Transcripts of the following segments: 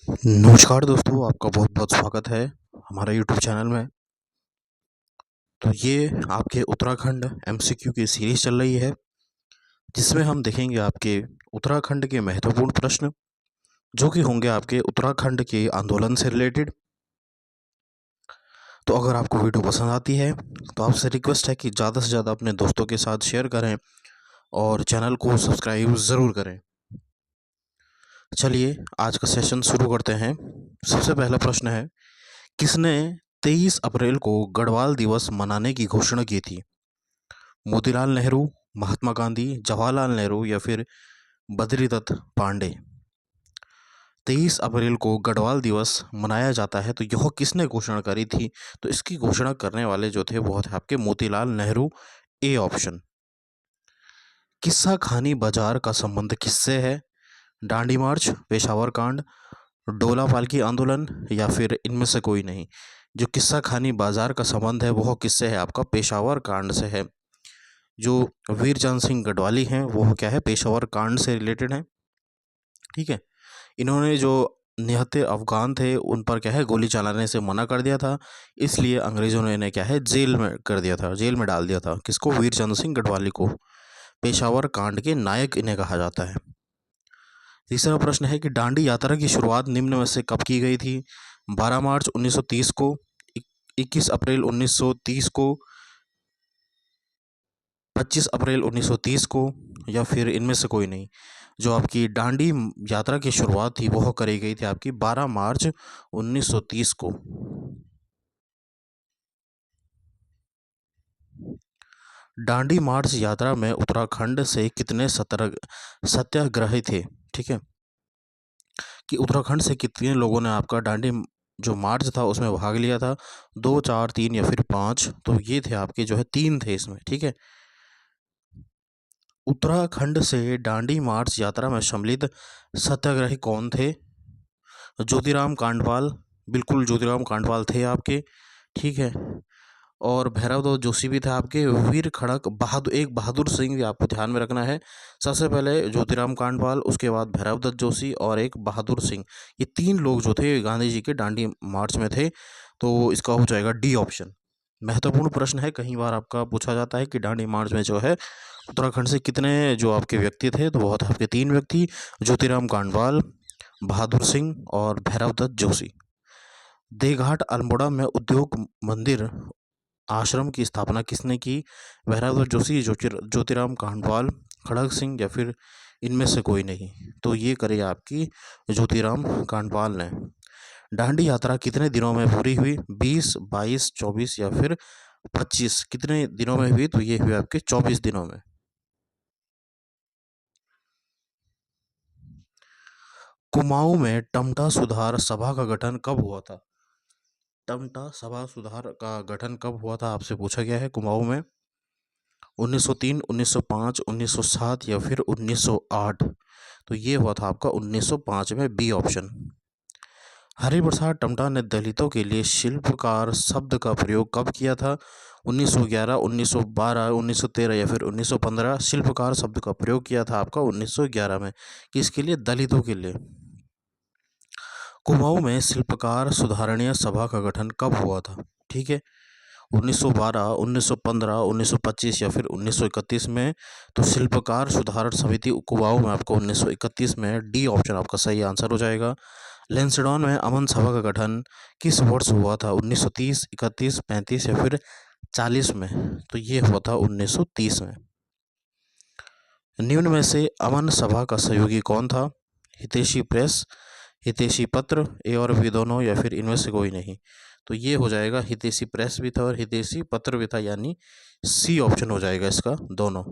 नमस्कार दोस्तों, आपका बहुत बहुत स्वागत है हमारे यूट्यूब चैनल में। तो ये आपके उत्तराखंड एमसीक्यू की सीरीज़ चल रही है, जिसमें हम देखेंगे आपके उत्तराखंड के महत्वपूर्ण प्रश्न, जो कि होंगे आपके उत्तराखंड के आंदोलन से रिलेटेड। तो अगर आपको वीडियो पसंद आती है तो आपसे रिक्वेस्ट है कि ज़्यादा से ज़्यादा अपने दोस्तों के साथ शेयर करें और चैनल को सब्सक्राइब ज़रूर करें। चलिए आज का सेशन शुरू करते हैं। सबसे पहला प्रश्न है, किसने 23 अप्रैल को गढ़वाल दिवस मनाने की घोषणा की थी? मोतीलाल नेहरू, महात्मा गांधी, जवाहरलाल नेहरू या फिर बद्रीदत्त पांडे? 23 अप्रैल को गढ़वाल दिवस मनाया जाता है, तो यह किसने घोषणा करी थी? तो इसकी घोषणा करने वाले जो थे वो थे आपके मोतीलाल नेहरू। A option. किस्सा खानी बाजार का संबंध किससे है? डांडी मार्च, पेशावर कांड, डोला पालकी आंदोलन या फिर इनमें से कोई नहीं? जो किस्सा खानी बाजार का संबंध है वह किससे है? आपका पेशावर कांड से है। जो वीरचंद सिंह गढ़वाली हैं वो क्या है, पेशावर कांड से रिलेटेड है। ठीक है। इन्होंने जो निहत्थे अफगान थे उन पर क्या है, गोली चलाने से मना कर दिया था, इसलिए अंग्रेजों ने इन्हें क्या है, जेल में कर दिया था, जेल में डाल दिया था। किसको? वीरचंद सिंह गढ़वाली को। पेशावर कांड के नायक इन्हें कहा जाता है। तीसरा प्रश्न है कि दांडी यात्रा की शुरुआत निम्न में से कब की गई थी? 12 मार्च 1930 को, 21 अप्रैल 1930 को, 25 अप्रैल 1930 को या फिर इनमें से कोई नहीं? जो आपकी दांडी यात्रा की शुरुआत थी वह करी गई थी आपकी 12 मार्च 1930 को। दांडी मार्च यात्रा में उत्तराखंड से कितने सत्याग्रही थे? ठीक है, कि उत्तराखंड से कितने लोगों ने आपका दांडी जो मार्च था उसमें भाग लिया था? 2, 4, 3 या फिर 5? तो ये थे आपके जो है 3 थे इसमें। ठीक है। उत्तराखंड से दांडी मार्च यात्रा में सम्मिलित सत्याग्रही कौन थे? ज्योतिराम कांडपाल, बिल्कुल ज्योतिराम कांडपाल थे आपके। ठीक है। और भैरवदत्त जोशी भी थे आपके। वीर खड़क बहादुर, एक बहादुर सिंह भी आपको ध्यान में रखना है। सबसे पहले ज्योतिराम कांडपाल, उसके बाद भैरवदत्त जोशी और एक बहादुर सिंह। ये 3 लोग जो थे गांधी जी के दांडी मार्च में थे। तो इसका हो जाएगा डी ऑप्शन। महत्वपूर्ण प्रश्न है, कई बार आपका पूछा जाता है कि दांडी मार्च में जो है उत्तराखंड से कितने जो आपके व्यक्ति थे? तो बहुत आपके 3 व्यक्ति, ज्योतिराम कांडपाल, बहादुर सिंह और भैरवदत्त जोशी। देवघाट अल्मोड़ा में उद्योग मंदिर आश्रम की स्थापना किसने की? भैरवदत्त जोशी, ज्योतिराम कांडपाल, खड़ग सिंह या फिर इनमें से कोई नहीं? तो ये करे आपकी ज्योतिराम कांडपाल ने। दांडी यात्रा कितने दिनों में पूरी हुई? 20, 22, 24 या फिर 25? कितने दिनों में हुई? तो ये हुई आपके 24 दिनों में। कुमाऊं में टमटा सुधार सभा का गठन कब हुआ था? टमटा सभा सुधार का गठन कब हुआ था आपसे पूछा गया है। कुमाऊं में 1903, 1905, 1907 या फिर 1908? तो ये हुआ था आपका 1905 में, बी ऑप्शन। हरिप्रसाद टमटा ने दलितों के लिए शिल्पकार शब्द का प्रयोग कब किया था? 1911, 1912, 1913 या फिर 1915? शिल्पकार शब्द का प्रयोग किया था आपका 1911 में। किसके लिए? दलितों के लिए। कुमाऊं में शिल्पकार सुधारणीय सभा का गठन कब हुआ था? ठीक है, 1912, 1915, 1925 या फिर 1931 में? तो शिल्पकार सुधार समिति कुमाऊं में आपको 1931 में, डी ऑप्शन आपका सही आंसर हो जाएगा। लेंसडॉन में अमन सभा का गठन किस वर्ष हुआ था? 1930, 31, 35 या फिर 40 में? तो ये हुआ था 1930 में। निम्न में से अमन सभा का सहयोगी कौन था? हितैषी प्रेस, हितैषी पत्र, ए और बी दोनों या फिर इनमें से कोई नहीं? तो ये हो जाएगा हितैषी प्रेस भी था और हितैषी पत्र भी था, यानी सी ऑप्शन हो जाएगा इसका, दोनों।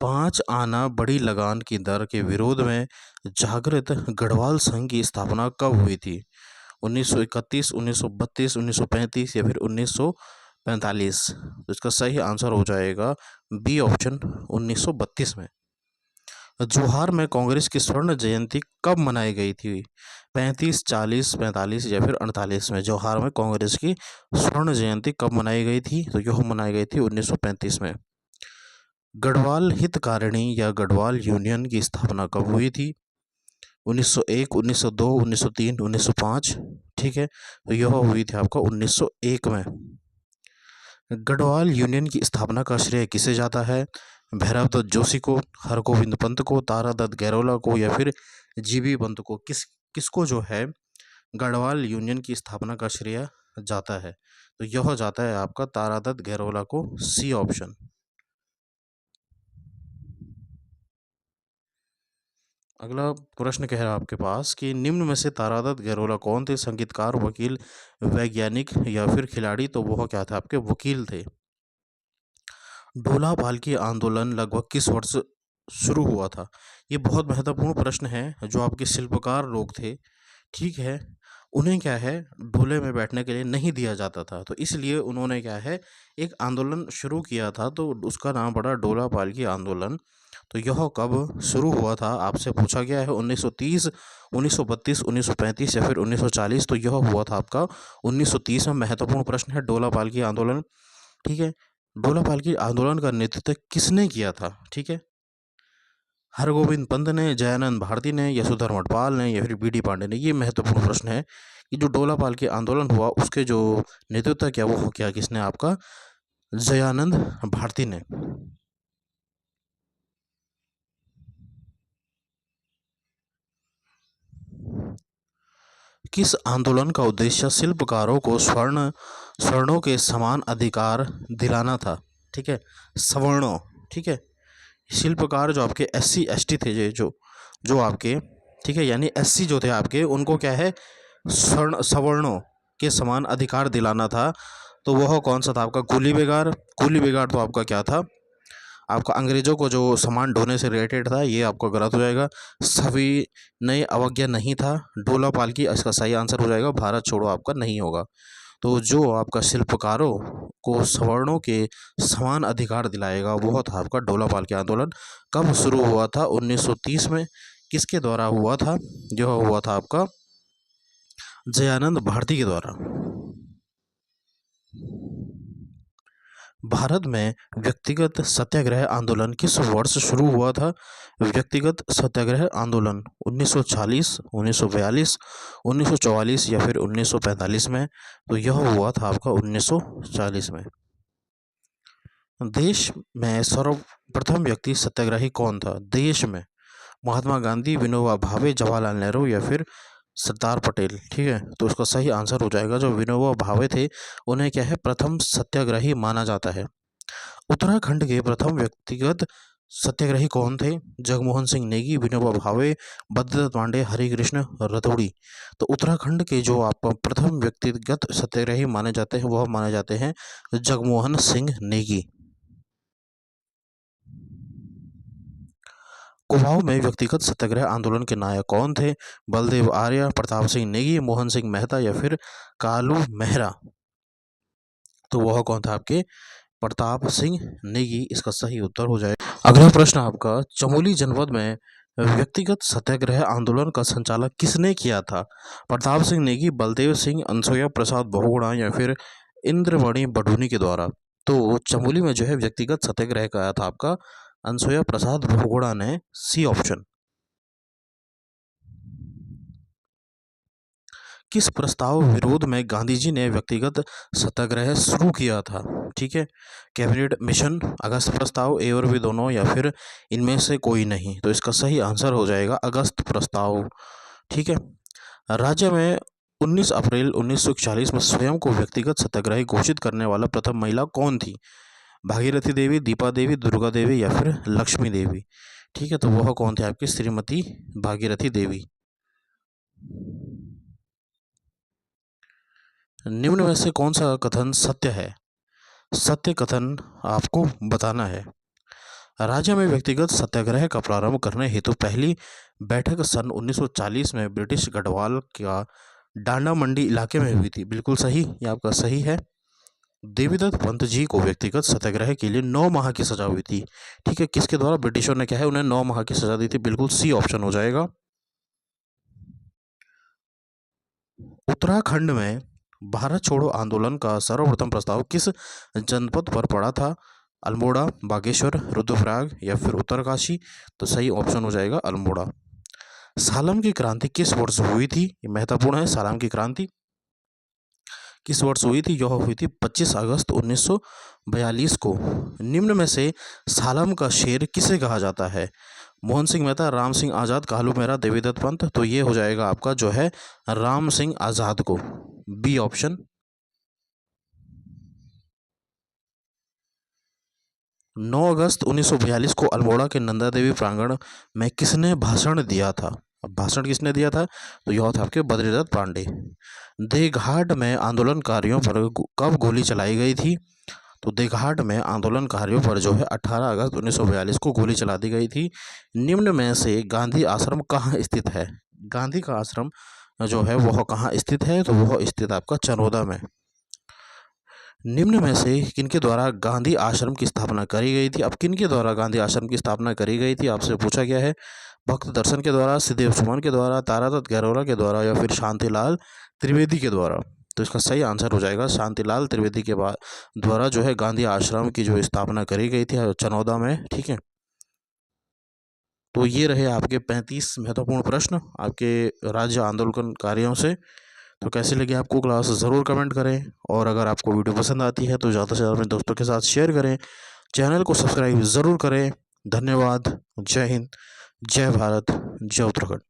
5 आना बड़ी लगान की दर के विरोध में जागृत गढ़वाल संघ की स्थापना कब हुई थी? 1931, 1932, 1935 या फिर 1945? तो इसका सही आंसर हो जाएगा बी ऑप्शन, 1932 में। जोहार में कांग्रेस की स्वर्ण जयंती कब मनाई गई थी? 35, 40, 45 या फिर 48 में? जोहार में कांग्रेस की स्वर्ण जयंती कब मनाई गई थी? तो यह मनाई गई थी 1935 में। गढ़वाल हितकारिणी या गढ़वाल यूनियन की स्थापना कब हुई थी? 1901, 1902, 1903, 1905। ठीक है, तो यह हुई थी आपका 1901 में। गढ़वाल यूनियन की स्थापना का श्रेय किसे जाता है? भैरव दत्त जोशी को, हरगोविंद पंत को, तारादत्त गैरोला को या फिर जीबी पंत को? किसको जो है गढ़वाल यूनियन की स्थापना का श्रेय जाता है? तो यह जाता है आपका तारादत्त गैरोला को, सी ऑप्शन। अगला प्रश्न कह रहा है आपके पास कि निम्न में से तारादत्त गैरोला कौन थे? संगीतकार, वकील, वैज्ञानिक या फिर खिलाड़ी? तो वह क्या था आपके? वकील थे। ढोला पालकी आंदोलन लगभग किस वर्ष शुरू हुआ था? ये बहुत महत्वपूर्ण प्रश्न है। जो आपके शिल्पकार लोग थे, ठीक है, उन्हें क्या है ढोले में बैठने के लिए नहीं दिया जाता था, तो इसलिए उन्होंने क्या है एक आंदोलन शुरू किया था, तो उसका नाम पड़ा ढोला पालकी आंदोलन। तो यह कब शुरू हुआ था आपसे पूछा गया है? 1930, 1932, 1935 या फिर 1940? तो यह हुआ था आपका 1930 में। महत्वपूर्ण प्रश्न है ढोला पालकी आंदोलन। ठीक है, ढोला पालकी आंदोलन का नेतृत्व किसने किया था? ठीक है, हरगोविंद पंत ने, जयानंद भारती ने, यशोधर मठपाल ने या फिर बीडी पांडे ने? ये महत्वपूर्ण प्रश्न है कि जो ढोला पालकी आंदोलन हुआ उसके जो नेतृत्व किया वो किया किसने? आपका जयानंद भारती ने। किस आंदोलन का उद्देश्य शिल्पकारों को स्वर्णों के समान अधिकार दिलाना था? ठीक है, सवर्णों। ठीक है, शिल्पकार जो आपके SC ST थे, जो जो आपके, ठीक है, यानी SC जो थे आपके, उनको क्या है सवर्णों के समान अधिकार दिलाना था। तो वह कौन सा था आपका? कूली बेगार। कूली बेगार तो आपका क्या था? आपका अंग्रेजों को जो सामान ढोने से रिलेटेड था, ये आपको गलत हो जाएगा। सभी नए अवज्ञा नहीं था। ढोला पालकी इसका सही आंसर हो जाएगा। भारत छोड़ो आपका नहीं होगा। तो जो आपका शिल्पकारों को सवर्णों के समान अधिकार दिलाएगा वह था आपका ढोला पालकी आंदोलन। कब शुरू हुआ था? 1930 में। किसके द्वारा हुआ था? यह हुआ था आपका जयानंद भारती के द्वारा। भारत में व्यक्तिगत सत्याग्रह आंदोलन किस वर्ष शुरू हुआ था? व्यक्तिगत सत्याग्रह आंदोलन 1940, 1942, 1944 या फिर 1945 में? तो यह हुआ था आपका 1940 में। देश में सर्वप्रथम व्यक्ति सत्याग्रही कौन था? देश में महात्मा गांधी, विनोबा भावे, जवाहरलाल नेहरू या फिर सरदार पटेल? ठीक है, तो उसका सही आंसर हो जाएगा जो विनोबा भावे थे, उन्हें क्या है प्रथम सत्याग्रही माना जाता है। उत्तराखंड के प्रथम व्यक्तिगत सत्याग्रही कौन थे? जगमोहन सिंह नेगी, विनोबा भावे, बद्रीदत्त पांडे, हरिकृष्ण रतौड़ी? तो उत्तराखंड के जो आप प्रथम व्यक्तिगत सत्याग्रही माने जाते हैं वह माने जाते हैं जगमोहन सिंह नेगी। कुमाऊं में व्यक्तिगत सत्याग्रह आंदोलन के नायक कौन थे? बलदेव आर्य, प्रताप सिंह नेगी, मोहन सिंह मेहता या फिर कालू मेहरा? तो वह कौन था आपके? प्रताप सिंह नेगी इसका सही उत्तर हो जाएगा। अगला प्रश्न आपका, चमोली जनपद में व्यक्तिगत सत्याग्रह आंदोलन का संचालन किसने किया था? प्रताप सिंह नेगी, बलदेव सिंह, अनसुया प्रसाद बहुगुणा या फिर इंद्रमणि बडूनी के द्वारा? तो चमोली में जो है व्यक्तिगत सत्याग्रह कराया था आपका अनसुया प्रसाद बहुगुणा ने, सी ऑप्शन। किस प्रस्ताव विरोध में गांधी जी ने व्यक्तिगत सत्याग्रह शुरू किया था? ठीक है, कैबिनेट मिशन, अगस्त प्रस्ताव, ए और बी दोनों या फिर इनमें से कोई नहीं? तो इसका सही आंसर हो जाएगा अगस्त प्रस्ताव। ठीक है, राज्य में 19 अप्रैल 1941 में स्वयं को व्यक्तिगत सत्याग्रही घोषित करने वाला प्रथम महिला कौन थी? भागीरथी देवी, दीपा देवी, दुर्गा देवी या फिर लक्ष्मी देवी? ठीक है, तो वह कौन थे आपकी? श्रीमती भागीरथी देवी। निम्न में से कौन सा कथन सत्य है? सत्य कथन आपको बताना है। राज्य में व्यक्तिगत सत्याग्रह का प्रारंभ करने हेतु पहली बैठक सन 1940 में ब्रिटिश गढ़वाल का डांडा मंडी इलाके में हुई थी। बिल्कुल सही, ये आपका सही है। देवीदत्त पंत जी को व्यक्तिगत सत्याग्रह के लिए 9 माह की सजा हुई थी। ठीक है, किसके द्वारा? ब्रिटिशों ने क्या है उन्हें 9 माह की सजा दी थी। बिल्कुल सी ऑप्शन हो जाएगा। उत्तराखंड में भारत छोड़ो आंदोलन का सर्वप्रथम प्रस्ताव किस जनपद पर पड़ा था? अल्मोड़ा, बागेश्वर, रुद्रप्रयाग या फिर उत्तरकाशी। तो सही ऑप्शन हो जाएगा अल्मोड़ा। सालम की क्रांति किस वर्ष हुई थी? ये महत्वपूर्ण है। सालम की क्रांति किस वर्ष हुई थी? यह हुई थी 25 अगस्त 1942 को। निम्न में से सालम का शेर किसे कहा जाता है? मोहन सिंह मेहता, राम सिंह आज़ाद, कालू मेहरा, देवीदत्त पंत। तो ये हो जाएगा आपका जो है राम सिंह आज़ाद को, बी ऑप्शन। 9 अगस्त 1942 को अल्मोड़ा के नंदा देवी प्रांगण में किसने भाषण दिया था? अब भाषण किसने दिया था? तो यह था आपके बद्रीदत्त पांडे। देघाट में आंदोलनकारियों पर कब गोली चलाई गई थी? तो देघाट में आंदोलनकारियों पर जो है 18 अगस्त 1942 को गोली चला दी गई थी। निम्न में से गांधी आश्रम कहाँ स्थित है? गांधी का आश्रम जो है वह कहाँ स्थित है? तो वह स्थित आपका चनोदा में। निम्न में से किनके द्वारा गांधी आश्रम की स्थापना करी गई थी? अब किनके द्वारा गांधी आश्रम की स्थापना करी गई थी आपसे पूछा गया है। भक्त दर्शन के द्वारा, सिद्धेव सुमन के द्वारा, तारादत्त गैरोला के द्वारा या फिर शांतिलाल त्रिवेदी के द्वारा। तो इसका सही आंसर हो जाएगा शांतिलाल त्रिवेदी के द्वारा जो है गांधी आश्रम की जो स्थापना करी गई थी चनौदा में। ठीक है, तो ये रहे आपके 35 महत्वपूर्ण प्रश्न आपके राज्य आंदोलनकारियों से। तो कैसी लगी आपको क्लास ज़रूर कमेंट करें, और अगर आपको वीडियो पसंद आती है तो ज़्यादा से ज़्यादा अपने दोस्तों के साथ शेयर करें। चैनल को सब्सक्राइब ज़रूर करें। धन्यवाद। जय हिंद, जय भारत, जय उत्तराखंड।